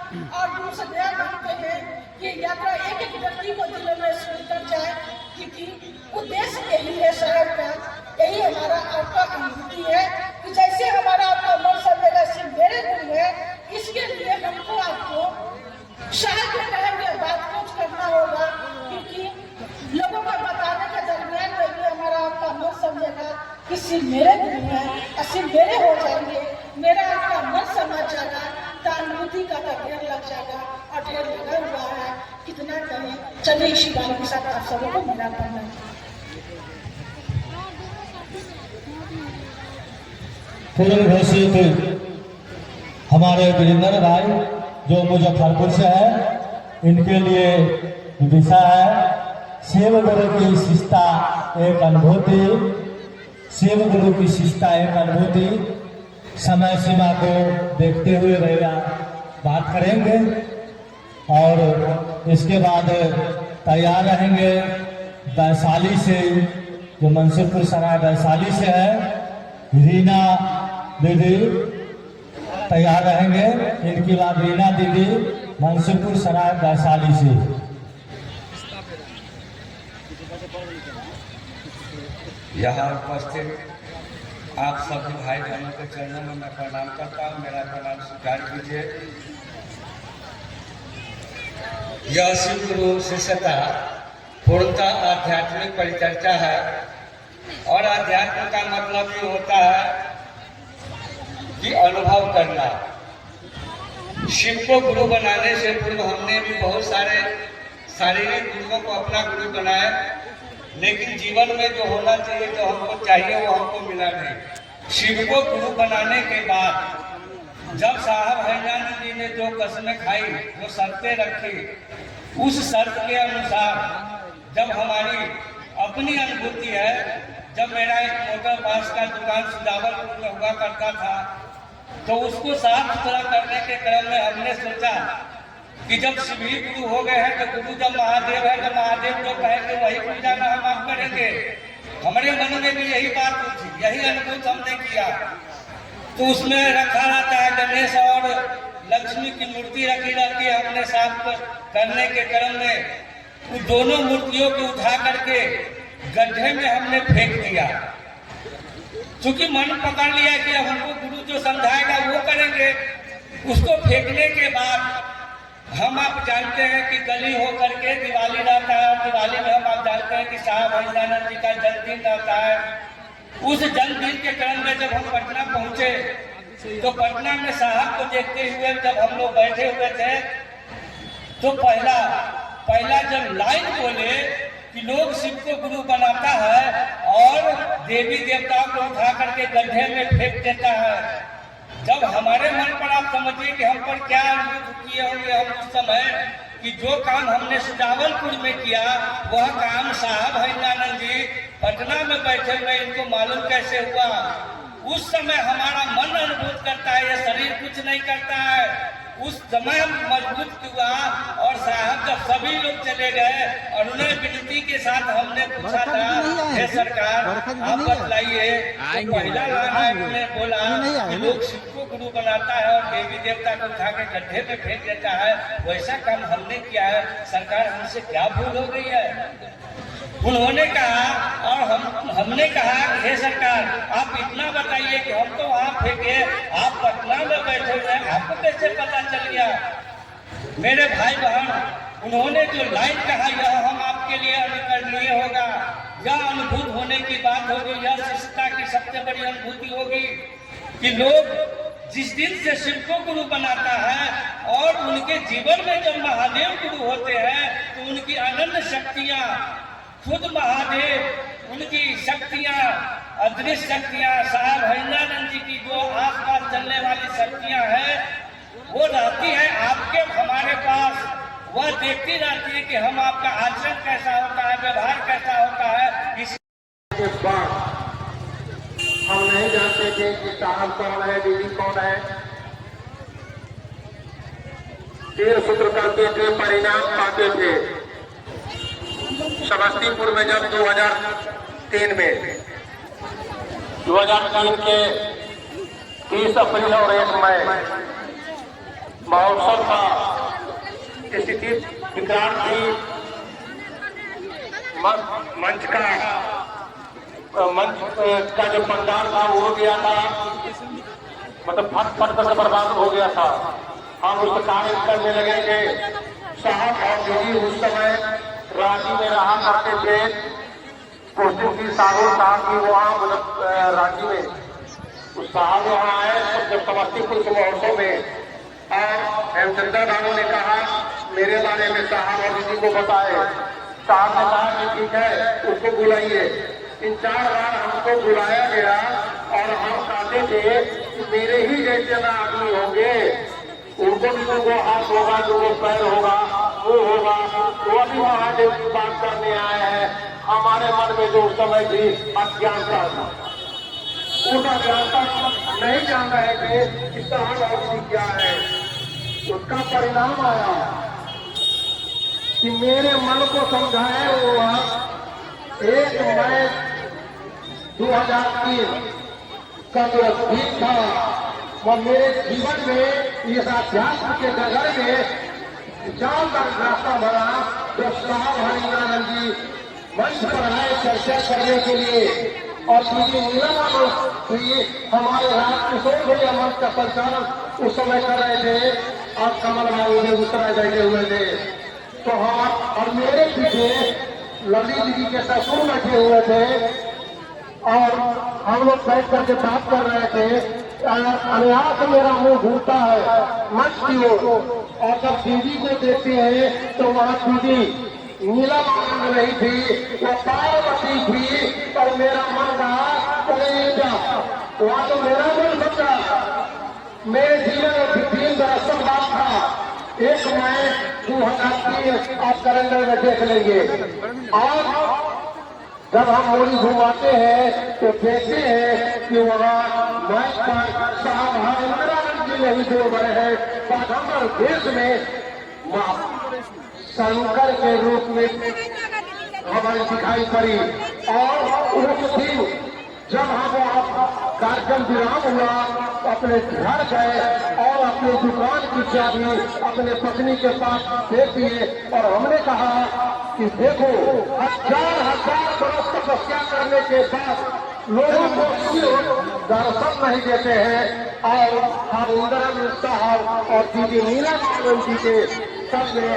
और दूसरे मानते हैं कि यात्रा एक एक व्यक्ति को दिलों में स्वीकार जाए, क्योंकि उद्देश्य यही है शहर का, यही हमारा आपका अनुभूति है कि जैसे हमारा आपका मन सब जगह सिर्फ मेरे गुरु है, इसके लिए हमको आपको शहर के कहेंगे बात कुछ करना होगा, क्योंकि लोगों को बताने के दरमियान में भी हमारा आपका मन समझेगा कि सिर्फ मेरे गुरु है और सिर्फ मेरे हो जाएंगे, मेरा आपका मन समझ जाएगा, तो अनुभूति का ढेर लग जाएगा और ढेर लगा हुआ है। कितना कहें, चलिए इसी बात के साथ आप सबों को मिला करना। पूर्व घोषित हमारे वीरेंद्र भाई जो मुजफ्फरपुर से है, इनके लिए विषय है शिव गुरु की शिष्टा एक अनुभूति। शिव गुरु की शिष्टा एक अनुभूति। समय सीमा को देखते हुए भैया बात करेंगे और इसके बाद तैयार रहेंगे वैशाली से, जो मंसूरपुर सराय वैशाली से है, रीना दीदी तैयार रहेंगे। इनके बाद रीना दीदी मंसूरपुर सराय वैशाली से। यहाँ उपस्थित आप सभी भाई बहनों के चरणों में मैं प्रणाम करता हूँ। मेरा प्रणाम स्वीकार कीजिए। यह शिव गुरु शिष्यता पूर्णतः आध्यात्मिक परिचर्चा है और अध्यात्म का मतलब ये होता है कि अनुभव करना। शिव को गुरु बनाने से पूर्व हमने भी बहुत सारे शारीरिक गुरुओं को अपना गुरु बनाया, लेकिन जीवन में जो होना चाहिए, जो हमको चाहिए, वो हमको मिला नहीं। शिव को गुरु बनाने के बाद जब साहब हरिनानंद जी ने जो कसमें खाई, जो शर्तें रखी, उस शर्त के अनुसार जब हमारी अपनी अनुभूति है, जब मेरा एक मोटर बांस का दुकान सुजावलपुर में हुआ करता था, तो उसको साफ सुथरा करने के क्रम में हमने सोचा कि जब शिवजी गुरु हो गए हैं, तो गुरु जब महादेव है, तो महादेव जो कहेंगे वही पूजा में हम आप करेंगे। हमारे मन में भी यही बात उठी, यही अनुभव हमने किया। तो उसमें रखा रहता है गणेश और लक्ष्मी की मूर्ति रखी रहती है। हमने साफ करने के क्रम में उन दोनों मूर्तियों को उठा करके गड्ढे में हमने फेंक दिया, क्योंकि मन पकड़ लिया कि हमको गुरु जो समझाएगा वो करेंगे। उसको फेंकने के बाद हम आप जानते हैं कि गली होकर के दिवाली रहता है, और दिवाली में हम आप जानते हैं कि साहब हरिनानंद जी का जन्मदिन रहता है। उस जन्मदिन के क्रम में जब हम पटना पहुंचे, तो पटना में साहब को देखते हुए जब हम लोग बैठे हुए थे, तो पहला जब लाइन बोले कि लोग शिव को गुरु बनाता है और देवी देवताओं को उठा करके गड्ढे में फेंक देता है, जब हमारे मन पर आप समझिए कि हम पर क्या अनुभूति किए होंगे हम उस समय, कि जो काम हमने सुजावलपुर में किया वह काम साहब हरिनानंद जी पटना में बैठे हुए इनको मालूम कैसे हुआ। उस समय हमारा मन अनुभूत करता है, यह शरीर कुछ नहीं करता है। उस समय मजबूत हुआ और साहब जब सभी लोग चले गए और उन्हें विनती के साथ हमने पूछा था, हे सरकार आप बतलाइए, तो पहला लाइन उन्होंने बोला कि लोग शिव को गुरु बनाता है और देवी देवता को उठा के गड्ढे में फेंक देता है, वैसा काम हमने किया है, सरकार हमसे क्या भूल हो गई है। उन्होंने कहा और हमने कहा कि हे सरकार आप इतना बताइए कि हम तो वहाँ फेंके, आप पटना में बैठे हुए हैं, आपको कैसे पता चल गया। मेरे भाई बहन, उन्होंने जो लाइन कहा यह हम आपके लिए अनुकरणीय होगा, यह अनुभूत होने की बात होगी, यह शिष्टता की सबसे बड़ी अनुभूति होगी कि लोग जिस दिन से शिव को गुरु बनाता है और उनके जीवन में जब महादेव गुरु होते हैं, तो उनकी अनंत शक्तियाँ, खुद महादेव, उनकी शक्तियाँ, अदृश्य शक्तियाँ, साहब हरिनानंद जी की जो आसपास चलने वाली शक्तियाँ हैं, वो रहती है आपके हमारे पास। वह देखती रहती है कि हम आपका आचरण कैसा होता है, व्यवहार कैसा होता है। इसके बाद हम नहीं जानते थे कि साहब कौन है, दीदी कौन है। 3 सूत्र करते थे, परिणाम पाते थे। समस्तीपुर में जब 2003 के 30 अप्रैल और 1 मई महोत्सव था, स्थिति विकराल थी। मंच का जो पंडाल था वो हो गया था, मतलब फट कर बर्बाद हो गया था। हम उस कार्य करने लगे थे। साहब और दीदी उस समय रांची में रहा करते थे। पोस्टिंग की साहब की वहाँ मतलब रांची में उस साहब वहाँ आए जब समस्तीपुर के महोत्सव में, और हेमचंद्र बाबू ने कहा मेरे बारे में साहब और दीदी को बताए। साहब ने कहा कि ठीक है उसको बुलाइए। 3-4 बार हमको बुलाया गया और हम कहते थे कि मेरे ही जैसे ना आदमी होंगे, उनको भी 2 हाथ होगा, 2 पैर होगा, मुंह होगा, वो भी महादेव की बात करने आए हैं। हमारे मन में जो उस समय थी अज्ञानता था, उस अज्ञानता नहीं जान रहे थे कि साहब क्या है। उसका परिणाम आया कि मेरे मन को समझाए हुआ 1 मई 2003 का जो दिन था वो मेरे जीवन में इस अध्यात्म के डगर में जानदार रास्ता भरा। जब साहब हरिनारायण जी मंच पर आए चर्चा करने के लिए और दीदी नीलम हुई, हमारे राजकिशोर भैया मंच का संचालन उस समय कर रहे थे और कमल बाबू ने उस तरह बैठे हुए थे। तो हम और मेरे पीछे लवली दीदी के ससुर बैठे हुए थे और हम लोग बैठ करके बात कर रहे थे। अनायास मेरा मुंह घूमता है मंच की ओर, और जब दीदी को देखते हैं तो वहाँ दीदी नीलम आनंद नहीं थी, वो पार्वती थी। और मेरा मन रहा वहाँ तो मेरा मन बचा। मेरे जीवन में 3 दरअसल बात था। 1 मई 2003 आप कैलेंडर में देख लेंगे। और जब हम मोड़ी घुमाते हैं तो देखते हैं कि वहाँ मंच पर साहब हरिनारायण जी नहीं बोल रहे हैं, बाघम्बर देश में शंकर के रूप में हमारी दिखाई पड़ी। और उस दिन जब हम कार्यक्रम विराम हुआ, अपने घर गए और अपनी दुकान की चाबी अपने पत्नी के पास दे दिए और हमने कहा कि देखो 1000 बरस तपस्या करने के बाद लोगों को दर्शन नहीं देते हैं। और हरिंदर साहब और दीदी नीलम जी के सबने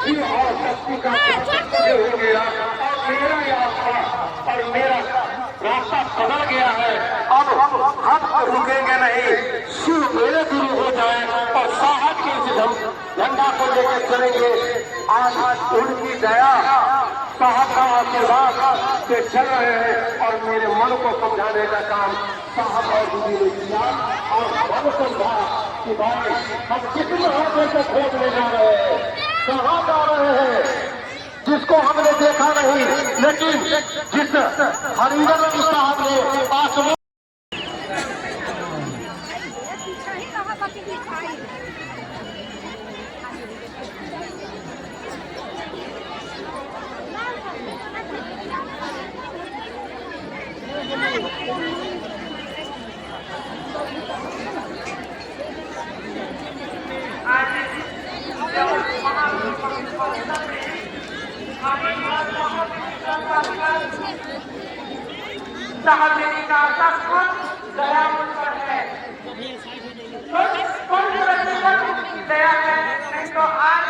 और शक्ति का हो गया और मेरा यात्रा और मेरा रास्ता बदल गया है। अब हम रुकेंगे नहीं, शिव मेरे गुरु हो जाए और साहब के इस झंडा को लेकर चलेंगे। आज उनकी दया साहब का आशीर्वाद से चल रहे हैं और मेरे मन को समझाने का काम साहब और दीदी ने किया। और मन समझा कि भाई हम कितने हाथों को खोजने जा रहे हैं, कहाँ जा रहे हैं, जिसको हमने देखा नहीं, लेकिन जिस हरिंदर साहब ने आसमान साहब मेरी का दया मुझ पर है, कौन दया है। नहीं तो आज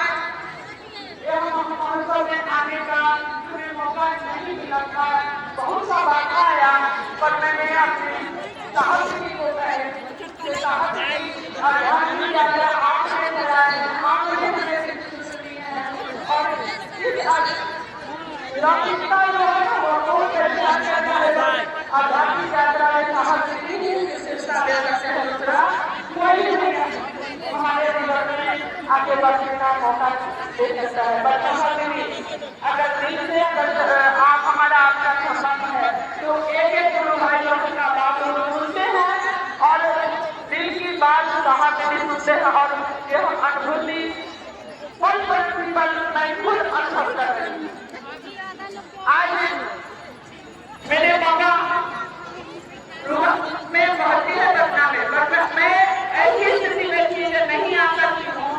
महोत्सव में आने का मुझे मौका नहीं मिला था। बहुत सा बात आया पर मैंने अपने साहब जी को कहे साहब जी यात्रा आपने कराए, आपने मुझे सुनी है। और लौकिकता जो है वो बहुत अच्छा है। आध्यात्मिक यात्रा में साहब जी की विशेषता वही हमारे जीवन में आगे बढ़ने का मौका दे देता है। अगर दिल से आप हमारा आपका संबंध है तो एक गुरु भाइयों का बात सुनते हैं और दिल की बात साहब जी सुनते हैं और यह अनुभूति पल प्रतिपल मैं खुद अनुभव कर रही हूँ। आज मेरे मौका में भर्ती है पटना में, मैं ऐसी स्थिति में नहीं आ सकती हूँ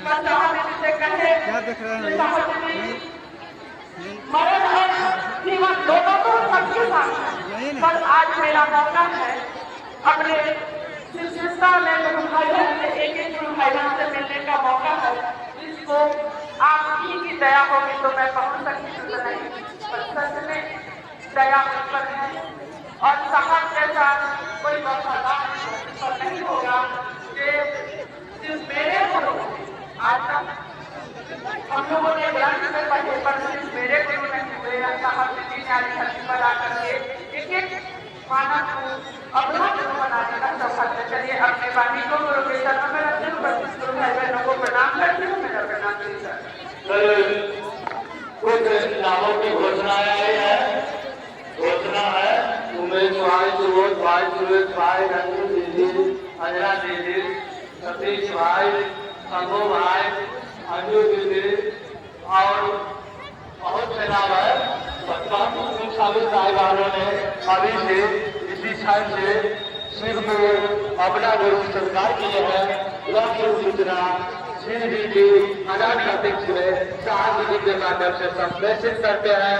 बस साहब से कहे कि साहब जी मरण और जीवन दोनों तो सबके साथ है, पर आज मेरा मौका है अपने शिष्यता में गुरु भाई बहन से एक गुरु भाई बहन से मिलने का मौका है, जिसको आपकी की दया होगी तो मैं पहुंच सकती हूँ नहीं, पर सच में दया मुझ पर है। और साहब जैसा कोई वफादार नहीं होगा कि सिर्फ मेरे गुरु आज तक हम लोगों ने ग्रंथ में पढ़े, पर सिर्फ मेरे गुरु नहीं हुए, साहब जी ने आज धरती पर आकर के एक मानव को अपना गुरु बनाने का सौभाग्य। चलिए अपने वाणी को गुरु के चरणों में रखते हुए गुरु भाई बहनों को प्रणाम करती हूँ। मेरा प्रणाम कुछ नामों की घोषणा आई है। घोषणा है उमेश भाई, सुबोध भाई, सुरेश भाई, रंजू दीदी, अंजना दीदी, सतीश भाई, संगो भाई, अंजू दीदी और बहुत से नाम है। सभी साहिबानों ने अभी से इसी क्षण से शिव को अपना गुरु स्वीकार किए हैं। यह सूचना शिव जी की अनाथ अध्यक्ष में साहब जी के माध्यम से संप्रेषित करते हैं।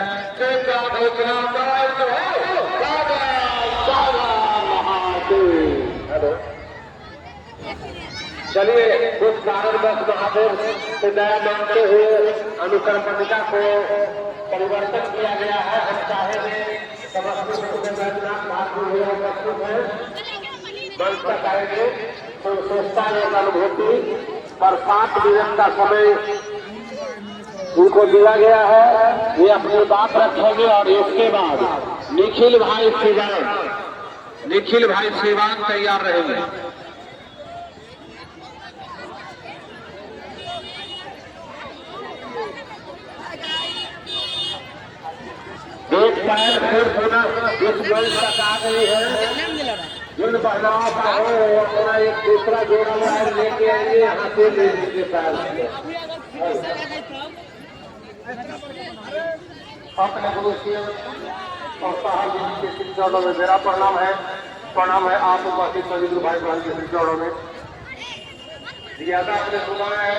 हेलो, चलिए कुछ कारणवश महादेव से दया मांगते हुए अनुक्रम पत्रिका को परिवर्तन किया गया है। हम चाहेंगे समस्तीपुर से बैठना उपस्थित है, मंच तक आएंगे तो सोचता एक अनुभूति पर 5 मिनट का समय उनको दिया गया है। ये अपनी बात रखेंगे और इसके बाद निखिल भाई सिवान तैयार रहेंगे। एक पैर फिर पुनः इस मंच तक आ गई है। जिन महिलाओं का हो अपना एक दूसरा जोड़ा पैर लेके आएंगे यहाँ से ले पैर अपने गुरु शिव और साहब जी के श्री चरणों में मेरा प्रणाम है। आप उपस्थित सभी गुरु भाई बहन के श्री चरणों में ज्यादा आपने सुना है।